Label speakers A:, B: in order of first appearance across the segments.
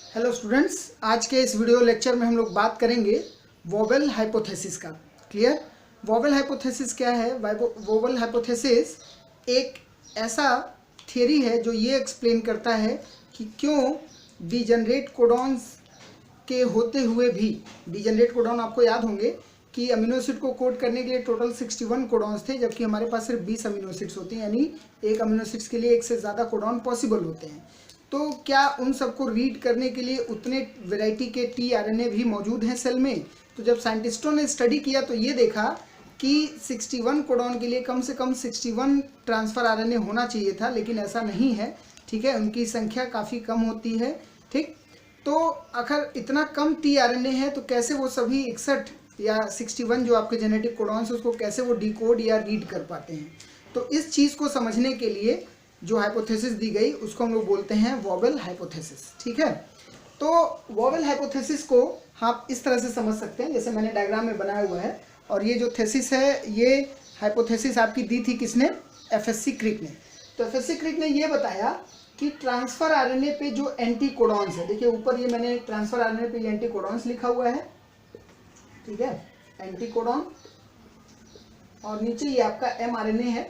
A: Hello students, आज के इस वीडियो लेक्चर में हम लोग बात करेंगे वोवेल हाइपोथेसिस का। क्लियर? वोवेल हाइपोथेसिस क्या है? वोवेल हाइपोथेसिस एक ऐसा थियरी है जो ये एक्सप्लेन करता है कि क्यों डिजनरेट कोडॉन्स के होते हुए भी, डिजनरेट कोडॉन आपको याद होंगे कि अमीनो एसिड को कोड करने के लिए टोटल 61 कोडॉन्स थे, जबकि हमारे पास सिर्फ 20 अमीनो एसिड्स होते हैं, यानी एक अमीनो एसिड्स के लिए एक से ज़्यादा कोडॉन पॉसिबल होते हैं। तो क्या उन सबको रीड करने के लिए उतने वैरायटी के टीआरएनए भी मौजूद हैं सेल में? तो जब साइंटिस्टों ने स्टडी किया तो ये देखा कि 61 कोडॉन के लिए कम से कम 61 ट्रांसफ़र आरएनए होना चाहिए था, लेकिन ऐसा नहीं है। ठीक है, उनकी संख्या काफ़ी कम होती है। ठीक, तो अगर इतना कम टीआरएनए है तो कैसे वो सभी 61 या 61 जो आपके जेनेटिक कोडॉन्स है उसको कैसे वो डिकोड या रीड कर पाते हैं? तो इस चीज़ को समझने के लिए जो हाइपोथेसिस दी गई उसको हम लोग बोलते हैं वोवेल हाइपोथेसिस। ठीक है, तो वोवेल हाइपोथेसिस को आप इस तरह से समझ सकते हैं, जैसे मैंने डायग्राम में बनाया हुआ है। और ये जो थेसिस है, ये हाइपोथेसिस आपकी दी थी किसने? एफएससी क्रिक ने। तो एफएससी क्रिक ने ये बताया कि ट्रांसफर आरएनए पे जो एंटी कोडॉन्स है, देखिए ऊपर ये मैंने ट्रांसफर आरएनए पे एंटी कोडॉन्स लिखा हुआ है। ठीक है, एंटी कोडॉन, और नीचे ये आपका एमआरएनए है,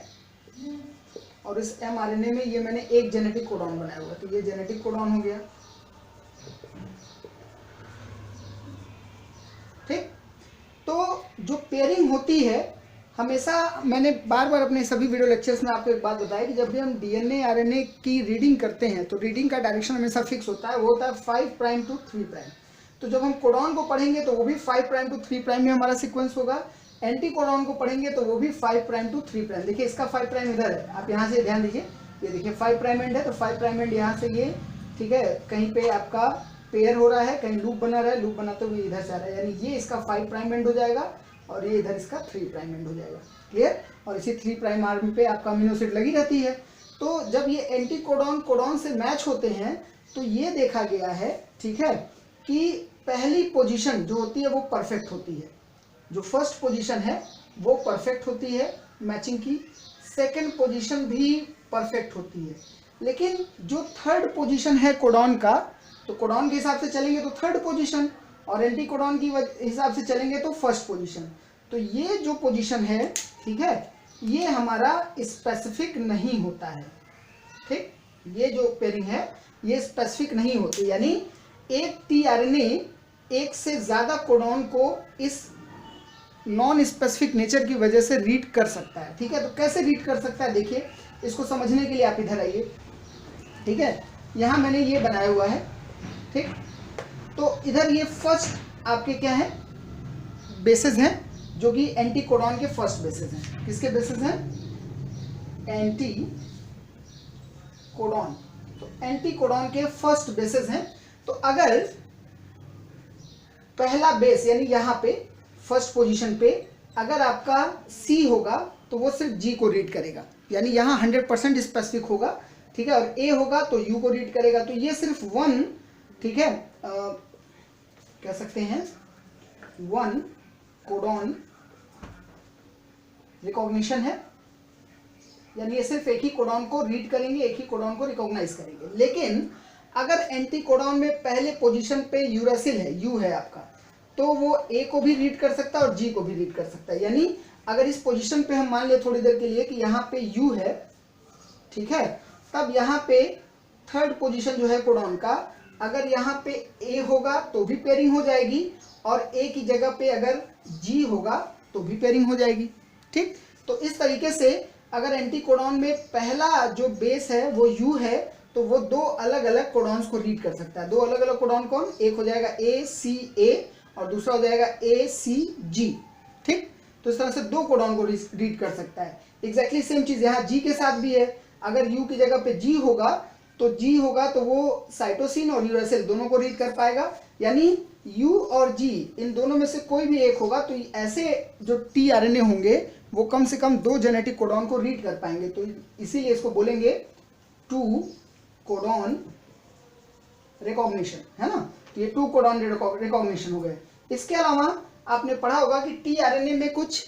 A: और इस एमआरएनए में ये मैंने एक जेनेटिक कोडॉन बनाया हुआ है, तो ये जेनेटिक कोडॉन हो गया। ठीक, तो जो पेयरिंग होती है, हमेशा मैंने बार बार अपने सभी वीडियो लेक्चर्स में आपको एक बात बताई कि जब भी हम डीएनए आरएनए की रीडिंग करते हैं तो रीडिंग का डायरेक्शन हमेशा फिक्स होता है, वो होता है 5 प्राइम टू 3 प्राइम। तो जब हम कोडॉन को पढ़ेंगे तो वो भी 5 प्राइम टू 3 प्राइम में हमारा सीक्वेंस होगा। एंटी कोडॉन को पढ़ेंगे तो वो भी 5 प्राइम टू 3 प्राइम। देखिए इसका 5 प्राइम इधर है, आप यहाँ से ध्यान दीजिए, ये देखिए 5 प्राइम एंड है, तो 5 प्राइम एंड यहाँ से ये, ठीक है, कहीं पे आपका पेयर हो रहा है, कहीं लूप बना रहा है, लूप बनाते हुए इधर से आ रहा है, यानी ये इसका 5 प्राइम एंड हो जाएगा और ये इधर इसका 3 प्राइम एंड हो जाएगा। क्लियर? और इसी 3 प्राइम आर्म पे आपका अमीनो एसिड लगी रहती है। तो जब ये एंटी कोडॉन कोडॉन से मैच होते हैं तो ये देखा गया है, ठीक है, कि पहली पोजीशन जो होती है वो परफेक्ट होती है, जो फर्स्ट पोजीशन है वो परफेक्ट होती है मैचिंग की, सेकंड पोजीशन भी परफेक्ट होती है, लेकिन जो थर्ड पोजीशन है कोडॉन का, तो कोडॉन के हिसाब से चलेंगे तो थर्ड पोजीशन, और एंटी कोडॉन की हिसाब से चलेंगे तो फर्स्ट पोजीशन। तो ये जो पोजीशन है, ठीक है, ये हमारा स्पेसिफिक नहीं होता है। ठीक, ये जो पेयरिंग है ये स्पेसिफिक नहीं होती, यानी एक टीआरएनए एक से ज्यादा कोडॉन को इस नॉन स्पेसिफिक नेचर की वजह से रीड कर सकता है। ठीक है, तो कैसे रीड कर सकता है, देखिए इसको समझने के लिए आप इधर आइए। ठीक है, यहां मैंने ये बनाया हुआ है। ठीक, तो इधर ये फर्स्ट आपके क्या है, बेसिस हैं, जो कि एंटी कोडॉन के फर्स्ट बेसिस हैं। किसके बेसिस हैं? Anti codon. तो एंटी कोडॉन के फर्स्ट बेसिस हैं। तो अगर पहला बेस यानी यहां पे फर्स्ट पोजीशन पे अगर आपका सी होगा तो वो सिर्फ जी को रीड करेगा, यानी यहां 100% स्पेसिफिक होगा। ठीक है, और ए होगा तो यू को रीड करेगा, तो ये सिर्फ वन, ठीक है, कह सकते हैं वन कोडॉन रिकॉग्निशन है, यानी ये सिर्फ एक ही कोडॉन को रीड करेंगे, एक ही कोडॉन को रिकॉग्नाइज करेंगे। लेकिन अगर एंटी कोडॉन में पहले पोजीशन पे यूरासिल है, यू है आपका, तो वो ए को भी रीड कर सकता है और जी को भी रीड कर सकता है। यानी अगर इस पोजीशन पे हम मान लिया थोड़ी देर के लिए कि यहाँ पे यू है, ठीक है, तब यहाँ पे थर्ड पोजीशन जो है कोडॉन का, अगर यहाँ पे ए होगा तो भी पेयरिंग हो जाएगी, और ए की जगह पे अगर जी होगा तो भी पेयरिंग हो जाएगी। ठीक, तो इस तरीके से अगर एंटी कोडॉन में पहला जो बेस है वो यू है तो वो दो अलग अलग कोडॉन्स को रीड कर सकता है। दो अलग अलग कोडॉन कौन? एक हो जाएगा ए सी ए और दूसरा हो जाएगा ए सी जी। ठीक, तो इस तरह से दो कोडॉन को रीड कर सकता है। एग्जैक्टली सेम चीज यहाँ जी के साथ भी है। अगर यू की जगह पे जी होगा तो वो साइटोसिन और यूरासिल दोनों को रीड कर पाएगा, यानी यू और जी इन दोनों में से कोई भी एक होगा तो ऐसे जो टीआरएनए होंगे वो कम से कम दो जेनेटिक कोडॉन को रीड कर पाएंगे। तो इसीलिए इसको बोलेंगे टू कोडॉन रिकॉग्निशन, है ना। तो ये टू कोडॉन रिकॉग्निशन हो गए। इसके अलावा आपने पढ़ा होगा कि टीआरएनए में कुछ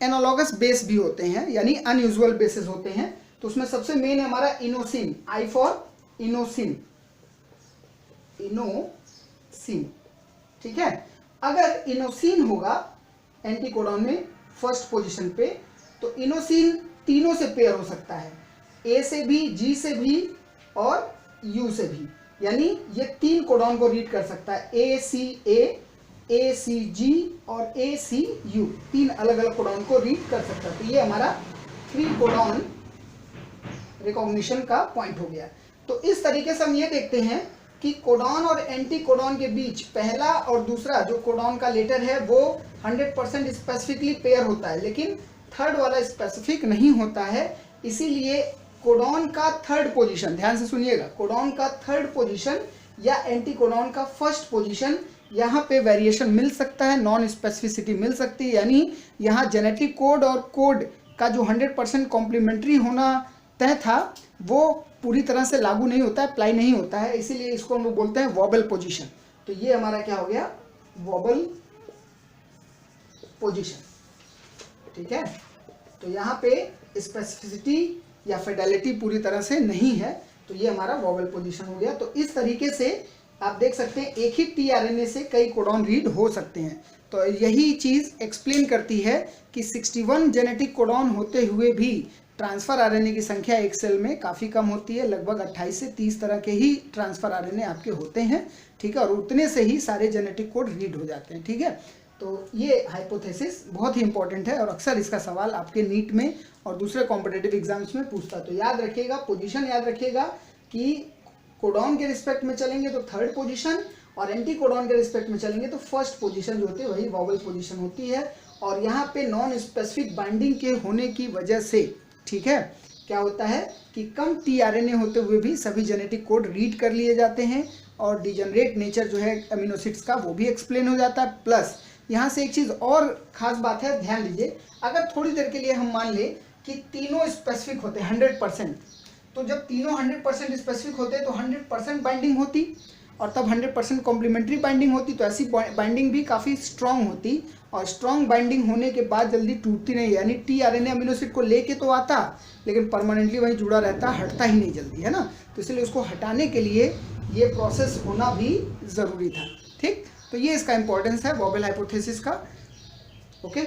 A: एनालॉगस बेस भी होते हैं, यानी अनयूजुअल बेसेस होते हैं। तो उसमें सबसे मेन है हमारा inosine, I for inosine. Inosine, ठीक है। अगर इनोसिन होगा एंटीकोडॉन में फर्स्ट पोजीशन पे, तो इनोसिन तीनों से पेयर हो सकता है, ए से भी, जी से भी और यू से भी, यानी ये 3 कोडॉन को रीड कर सकता है, ए सी जी और ए सी यू, 3 अलग अलग कोडॉन को रीड कर सकता है। तो ये हमारा 3 कोडॉन रिकॉग्निशन का पॉइंट हो गया। तो इस तरीके से हम ये देखते हैं कि कोडॉन और एंटी कोडॉन के बीच पहला और दूसरा जो कोडॉन का लेटर है वो 100% स्पेसिफिकली पेयर होता है, लेकिन थर्ड वाला स्पेसिफिक नहीं होता है। इसीलिए कोडॉन का थर्ड पोजीशन, ध्यान से सुनिएगा, कोडॉन का थर्ड पोजीशन या एंटी कोडॉन का फर्स्ट पोजीशन, यहाँ पे वेरिएशन मिल सकता है, नॉन स्पेसिफिसिटी मिल सकती है, यानी यहाँ जेनेटिक कोड और कोड का जो 100% कॉम्प्लीमेंट्री होना तय था वो पूरी तरह से लागू नहीं होता है, अप्लाई नहीं होता है, इसीलिए इसको हम लोग बोलते हैं वॉबल पोजीशन। तो ये हमारा क्या हो गया, वॉबल पोजीशन, ठीक है। तो यहाँ पे स्पेसिफिसिटी या फिडेलिटी पूरी तरह से नहीं है, तो ये हमारा वॉबल पोजीशन हो गया। तो इस तरीके से आप देख सकते हैं एक ही टीआरएनए से कई कोडॉन रीड हो सकते हैं। तो यही चीज़ एक्सप्लेन करती है कि 61 जेनेटिक कोडॉन होते हुए भी ट्रांसफर आरएनए की संख्या एक सेल में काफ़ी कम होती है, लगभग 28 से 30 तरह के ही ट्रांसफर आरएनए आपके होते हैं, ठीक है, और उतने से ही सारे जेनेटिक कोड रीड हो जाते हैं, ठीक है। तो ये हाइपोथेसिस बहुत ही इंपॉर्टेंट है और अक्सर इसका सवाल आपके नीट में और दूसरे कॉम्पिटेटिव एग्जाम्स में पूछता है। तो याद रखिएगा, पोजीशन याद रखिएगा कि कोडॉन के रिस्पेक्ट में चलेंगे तो थर्ड पोजीशन, और एंटी कोडॉन के रिस्पेक्ट में चलेंगे तो फर्स्ट पोजीशन जो होती है वही वॉबल पोजीशन होती है। और यहाँ पे नॉन स्पेसिफिक बाइंडिंग के होने की वजह से, ठीक है, क्या होता है कि कम टीआरएनए होते हुए भी सभी जेनेटिक कोड रीड कर लिए जाते हैं और डिजनरेट नेचर जो है अमीनो एसिड्स का वो भी एक्सप्लेन हो जाता है। प्लस यहाँ से एक चीज़ और खास बात है, ध्यान दीजिए, अगर थोड़ी देर के लिए हम मान लें कि तीनों स्पेसिफिक होते हैं 100%, तो जब तीनों 100% स्पेसिफिक होते हैं तो 100% बाइंडिंग होती और तब 100% कॉम्प्लीमेंट्री बाइंडिंग होती, तो ऐसी बाइंडिंग भी काफ़ी स्ट्रांग होती, और स्ट्रांग बाइंडिंग होने के बाद जल्दी टूटती नहीं, यानी टीआरएनए अमीनो एसिड को लेके तो आता लेकिन परमानेंटली वहीं जुड़ा रहता, हटता ही नहीं जल्दी, है ना। तो इसलिए उसको हटाने के लिए ये प्रोसेस होना भी ज़रूरी था, ठीक। तो ये इसका इंपॉर्टेंस है वॉबल हाइपोथेसिस का, ओके।